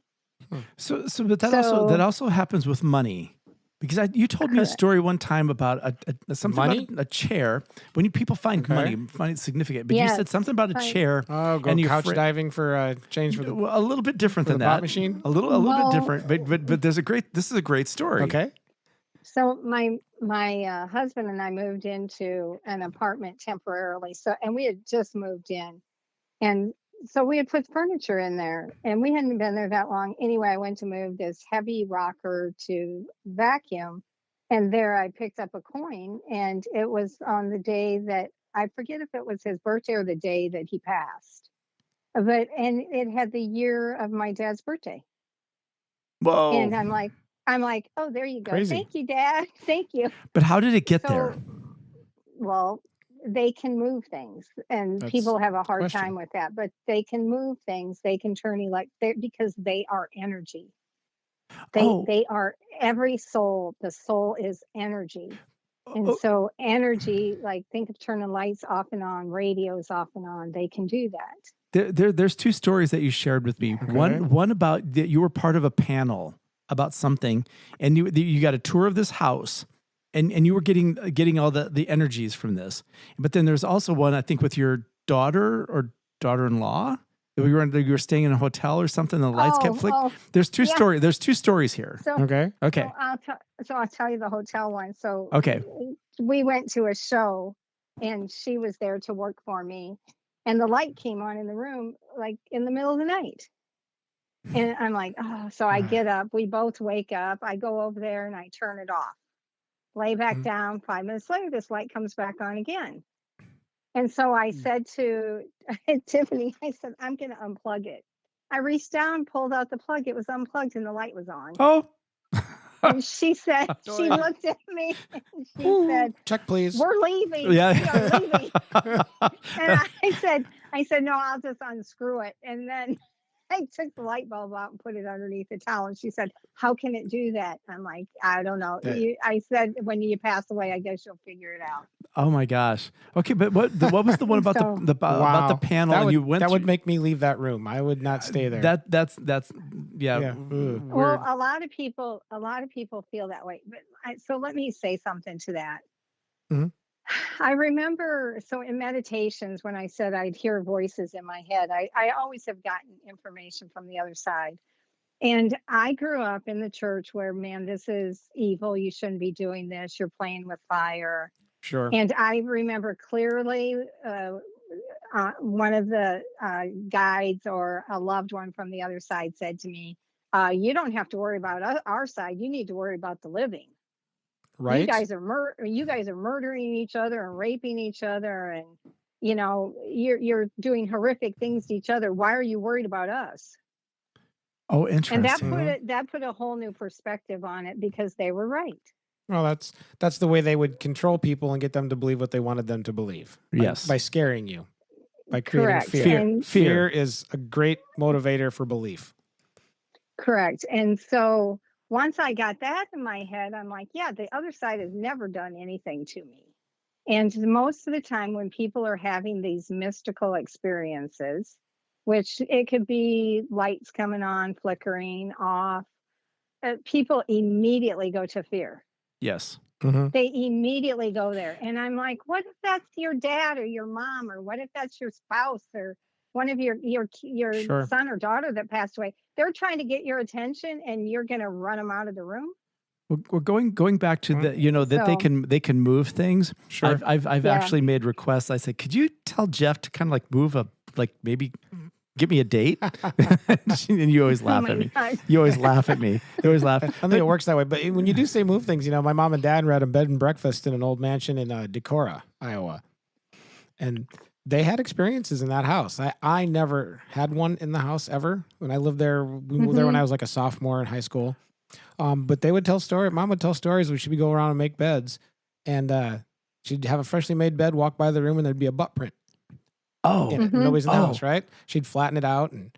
But that also happens with money. Because you told me a story one time about something about a chair. When people find money significant, but you said something about a chair. Oh, couch diving for change for a little bit different than that. Machine. A little bit different, but this is a great story. Okay. So my husband and I moved into an apartment temporarily. And we had just moved in, and so we had put furniture in there, and we hadn't been there that long. Anyway, I went to move this heavy rocker to vacuum, and there I picked up a coin, and it was on the day that, I forget if it was his birthday or the day that he passed, and it had the year of my dad's birthday. Whoa. And I'm like, oh, there you go. Crazy. Thank you, Dad. Thank you. But how did it get there? Well, they can move things, and people have a hard time with that, but they can move things. They can turn because they are energy. They are every soul. The soul is energy. And so energy, like, think of turning lights off and on, radios off and on. They can do that. There's 2 stories that you shared with me. Okay. One about that you were part of a panel about something, and you got a tour of this house. And you were getting all the energies from this. But then there's also one, I think, with your daughter or daughter-in-law. You were staying in a hotel or something, and the lights kept flickering. There's 2 stories. There's 2 stories here. Okay. So I'll tell you the hotel one. So okay, we went to a show, and she was there to work for me, and the light came on in the room, like in the middle of the night. And I'm like, oh, so I get up. We both wake up. I go over there and I turn it off. Lay back down. 5 minutes later, this light comes back on again. And so I said to Tiffany, I said, I'm going to unplug it. I reached down, pulled out the plug. It was unplugged and the light was on. Oh. And she said, she looked at me and she said, check, please. "We're leaving. Yeah. We are leaving." And I said, "No, I'll just unscrew it." And then I took the light bulb out and put it underneath the towel. And she said, "How can it do that?" I'm like, "I don't know." I said, "When you pass away, I guess you'll figure it out." Oh my gosh. Okay, but what was the one about So- about the panel? That and you went that would through- make me leave that room. I would not stay there. That's yeah. Yeah. Weird. Well, a lot of people feel that way. But so let me say something to that. Mhm. I remember, so in meditations, when I said I'd hear voices in my head, I always have gotten information from the other side. And I grew up in the church where, man, this is evil. You shouldn't be doing this. You're playing with fire. Sure. And I remember clearly one of the guides or a loved one from the other side said to me, "You don't have to worry about our side. You need to worry about the living. Right. You guys are murdering each other and raping each other, and you're doing horrific things to each other. Why are you worried about us?" Oh, And interesting. that put a whole new perspective on it, because they were right. Well, that's the way they would control people and get them to believe what they wanted them to believe. Yes. By scaring you, by creating Correct. fear. And Fear is a great motivator for belief. correct. And so once I got that in my head, I'm like, yeah, the other side has never done anything to me. And most of the time when people are having these mystical experiences, which it could be lights coming on, flickering off, people immediately go to fear. Yes. Mm-hmm. They immediately go there. And I'm like, what if that's your dad or your mom, or what if that's your spouse or one of your Sure. son or daughter that passed away? They're trying to get your attention and you're going to run them out of the room. We're going back to the that they can move things. Sure. I've actually made requests. I said, could you tell Jeff to kind of like move maybe give me a date? And you always laugh at me. God. You always laugh at me. You always laugh. I don't think it works that way. But when you do say move things, my mom and dad were at a bed and breakfast in an old mansion in Decorah, Iowa. And they had experiences in that house. I never had one in the house ever. When I lived there, we moved there when I was like a sophomore in high school. But they would tell stories. Mom would tell stories when she'd go around and make beds. And she'd have a freshly made bed, walk by the room, and there'd be a butt print. Oh, In it. Nobody's in the house, right? She'd flatten it out and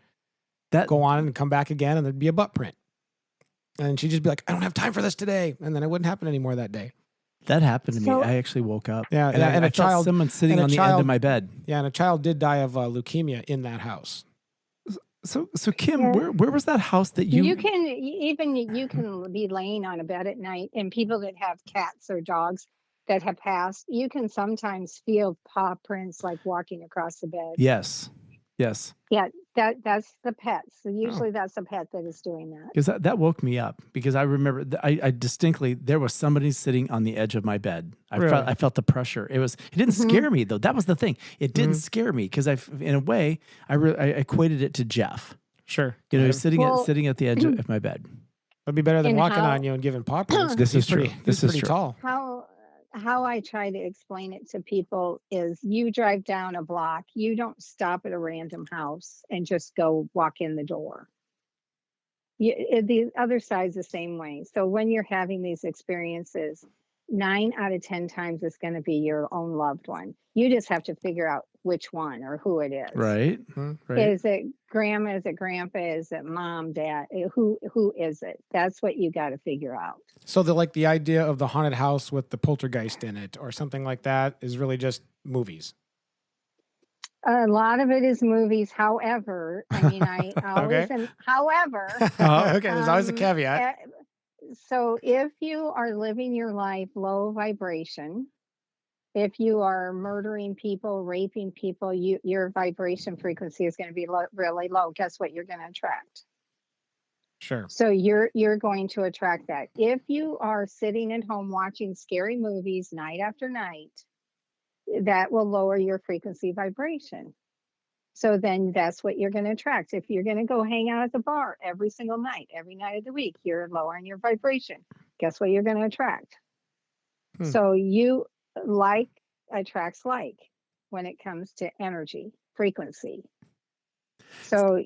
go on and come back again, and there'd be a butt print. And she'd just be like, "I don't have time for this today," and then it wouldn't happen anymore that day. that happened to me. I actually woke up. Yeah, and and I a felt child- someone sitting and a on the end child- of my bed. Yeah, and a child did die of leukemia in that house. So Kim, Yeah. where was that house that you can be laying on a bed at night, and people that have cats or dogs that have passed, you can sometimes feel paw prints like walking across the bed. Yes. Yeah, that's the pets. So usually that's the pet that is doing that. Because that woke me up, because I remember I distinctly, there was somebody sitting on the edge of my bed. I felt the pressure. It didn't scare me though. That was the thing. It didn't scare me, because in a way I equated it to Jeff. Sure. He was sitting at the edge of my bed. It'd be better than And walking how- on you and giving paw prints. This is true. He's pretty tall. How I try to explain it to people is, you drive down a block, you don't stop at a random house and just go walk in the door. The other side's the same way. So when you're having these experiences, 9 out of 10 times it's going to be your own loved one. You just have to figure out which one or who it is. Right. Is it grandma? Is it grandpa? Is it mom, dad? Who is it? That's what you got to figure out. So the idea of the haunted house with the poltergeist in it or something like that is really just movies. A lot of it is movies. However, I mean, I always Okay. however, Okay, there's always a caveat. So if you are living your life low vibration, if you are murdering people, raping people, your vibration frequency is going to be really low. Guess what? You're going to attract. Sure. So you're going to attract that. If you are sitting at home watching scary movies night after night, that will lower your frequency vibration. So then that's what you're going to attract. If you're going to go hang out at the bar every single night, every night of the week, you're lowering your vibration. Guess what you're going to attract? So you attracts like when it comes to energy, frequency. So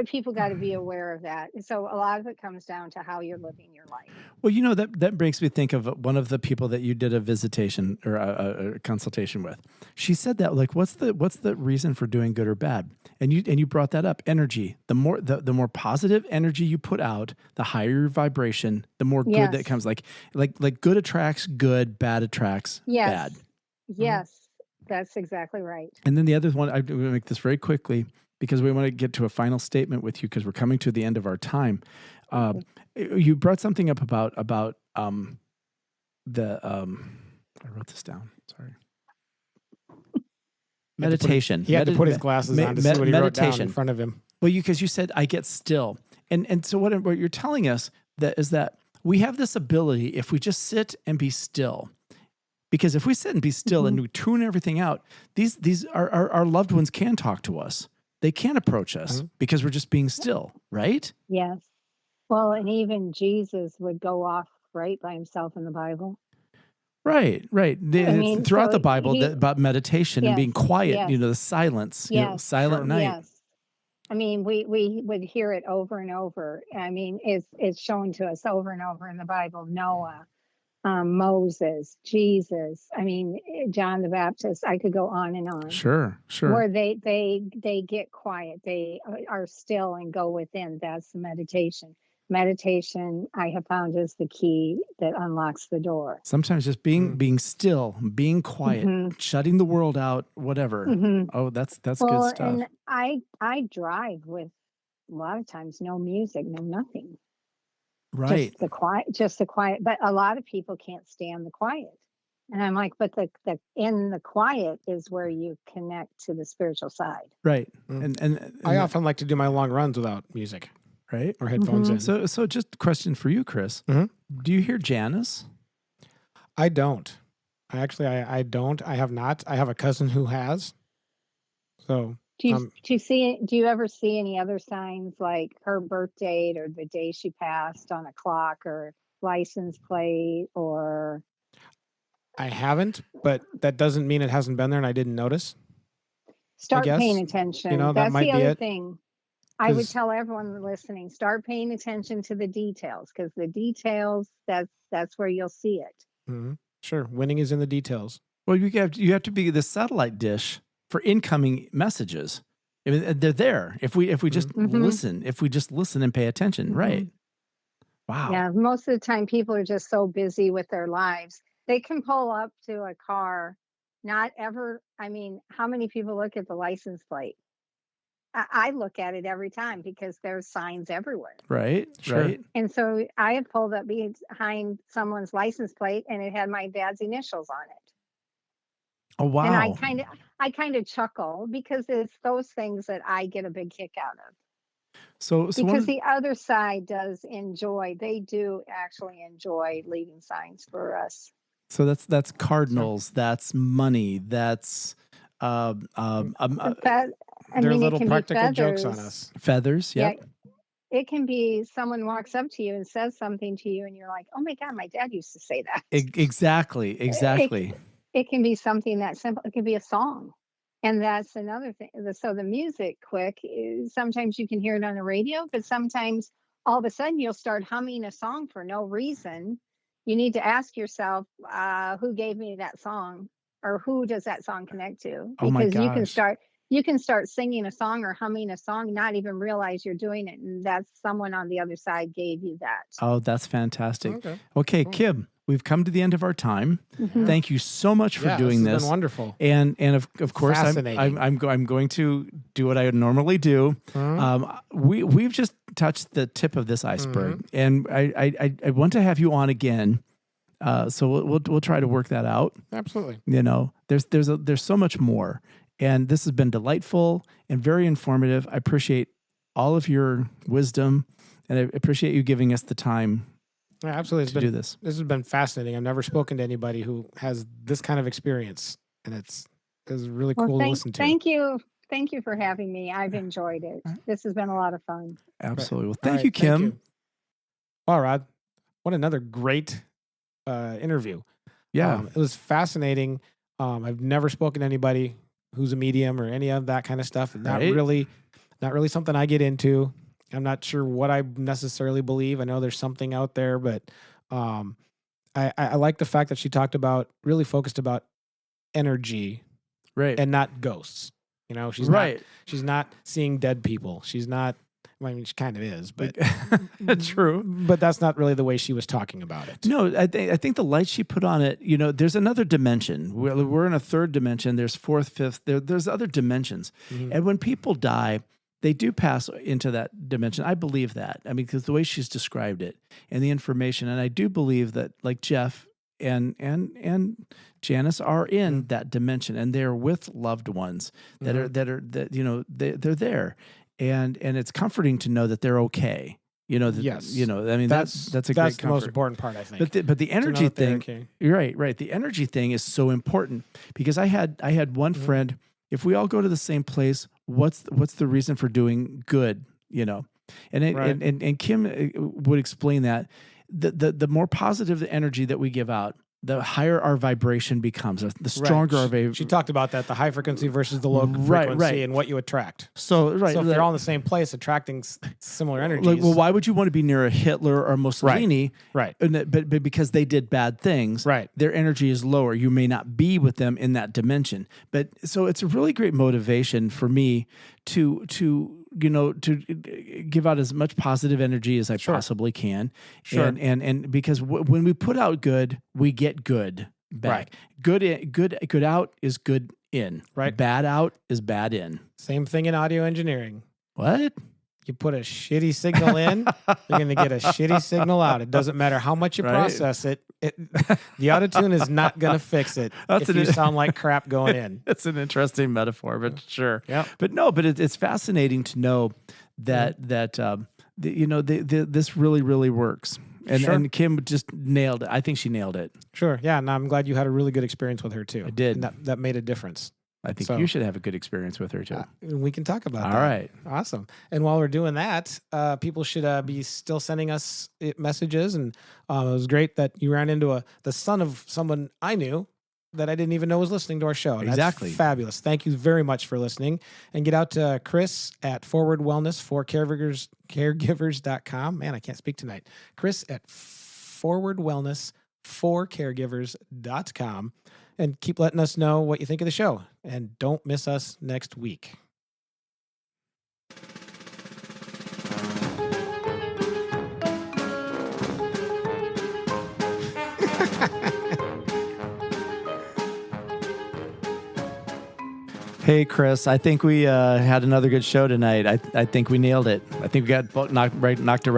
people got to be aware of that. So a lot of it comes down to how you're living your life. Well, that makes me think of one of the people that you did a visitation or a consultation with. She said that, like, what's the reason for doing good or bad? And you brought that up. Energy. The more positive energy you put out, the higher your vibration, the more good that comes. Like good attracts good, bad attracts bad. Yes, that's exactly right. And then the other one, I'm going to make this very quickly because we want to get to a final statement with you because we're coming to the end of our time. You brought something up about I wrote this down. Sorry. Meditation. He had to put his glasses on to see what he wrote down in front of him. Well, because you said I get still, and so what you're telling us is that we have this ability if we just sit and be still. Because if we sit and be still and we tune everything out, these our loved ones can talk to us. They can approach us because we're just being still, right? Yes. Well, and even Jesus would go off right by himself in the Bible. Right. Throughout the Bible, about meditation and being quiet, the silence, silent night. Yes. I mean, we would hear it over and over. I mean, it's shown to us over and over in the Bible. Noah, Moses, Jesus. I mean, John the Baptist. I could go on and on. Sure. Where they get quiet, they are still and go within. That's the meditation. Meditation, I have found, is the key that unlocks the door. Sometimes just being still, being quiet, shutting the world out, whatever. Oh, that's good stuff. And I drive with a lot of times no music, no nothing. Right. Just the quiet. But a lot of people can't stand the quiet. And I'm like, but the in the quiet is where you connect to the spiritual side. Right. And I often like to do my long runs without music. Right? Or headphones in. So just a question for you, Chris. Do you hear Janice? I don't. I don't. I have not. I have a cousin who has. So do you ever see any other signs like her birth date or the day she passed on a clock or license plate or? I haven't, but that doesn't mean it hasn't been there and I didn't notice. Start paying attention. That's that might the be other it. thing. I would tell everyone listening, start paying attention to the details because the details, that's where you'll see it. Sure. Winning is in the details. Well, you have to be the satellite dish for incoming messages. I mean, they're there. If we just listen, and pay attention, right? Wow. Yeah. Most of the time people are just so busy with their lives. They can pull up to a car, how many people look at the license plate? I look at it every time because there's signs everywhere. Right. Sure. Right. And so I had pulled up behind someone's license plate and it had my dad's initials on it. Oh, wow. And I kind of chuckle because it's those things that I get a big kick out of. So because the other side they do actually enjoy leaving signs for us. So that's cardinals, that's money, that's they're little practical jokes on us. Feathers, yeah. It can be someone walks up to you and says something to you and you're like, oh my God, my dad used to say that. Exactly. It can be something that simple. It can be a song. And that's another thing. So the music sometimes you can hear it on the radio, but sometimes all of a sudden you'll start humming a song for no reason. You need to ask yourself, who gave me that song or who does that song connect to? Because you can start singing a song or humming a song, not even realize you're doing it. And that's someone on the other side gave you that. Oh, that's fantastic. Okay, cool. Kim, we've come to the end of our time. Thank you so much for doing this. It's been wonderful. And of course, I'm going to do what I normally do. We've just touched the tip of this iceberg, and I want to have you on again. So we'll try to work that out. Absolutely. There's so much more. And this has been delightful and very informative. I appreciate all of your wisdom, and I appreciate you giving us the time absolutely. to do this. This has been fascinating. I've never spoken to anybody who has this kind of experience, and it's really cool to listen to. Thank you. Thank you for having me. I've enjoyed it. This has been a lot of fun. Absolutely. Well, thank you, Kim. Thank you. Wow, Rod, what another great interview. Yeah. It was fascinating. I've never spoken to anybody who's a medium or any of that kind of stuff. And that really, Not really something I get into. I'm not sure what I necessarily believe. I know there's something out there, but I like the fact that she talked about, really focused about energy Right. and not ghosts. You know, she's not seeing dead people. She's not, I mean, she kind of is, but True. But that's not really the way she was talking about it. No, I think the light she put on it, there's another dimension. We're in a third dimension. There's fourth, fifth. There's other dimensions. Mhm. And when people die, they do pass into that dimension. I believe that. I mean, because the way she's described it and the information, and I do believe that, like Jeff and Janice are in that dimension, and they're with loved ones that are they're there, and it's comforting to know that they're okay. Yes. I mean, that's a great comfort. The most important part, I think. But the energy thing, okay. right. The energy thing is so important, because I had one friend. If we all go to the same place, what's the reason for doing good? And Kim would explain that the more positive the energy that we give out, the higher our vibration becomes, the stronger our vibration. She talked about that, the high frequency versus the low frequency, and what you attract. So if they're all in the same place, attracting similar energies. Like, well, why would you want to be near a Hitler or Mussolini? Right. But because they did bad things, right, their energy is lower. You may not be with them in that dimension. But so it's a really great motivation for me to give out as much positive energy as I possibly can. Sure. And because when we put out good, we get good back. Right. Good out is good in. Right. Bad out is bad in. Same thing in audio engineering. What? You put a shitty signal in, you're going to get a shitty signal out. It doesn't matter how much you process it. The auto-tune is not going to fix it if you sound like crap going in. It's an interesting metaphor, but sure. Yeah. But no, it's fascinating to know that this really, really works. And Kim just nailed it. I think she nailed it. Sure. Yeah. And I'm glad you had a really good experience with her too. I did. And that made a difference. I think you should have a good experience with her too. We can talk about that. All right. Awesome. And while we're doing that, people should be still sending us messages. And it was great that you ran into the son of someone I knew that I didn't even know was listening to our show. And exactly. That's fabulous. Thank you very much for listening. And get out to Chris at Forward Wellness for caregivers.com. Man, I can't speak tonight. Chris at Forward Wellness for caregivers.com. And keep letting us know what you think of the show. And don't miss us next week. Hey, Chris, I think we had another good show tonight. I think we nailed it. I think we got knocked around.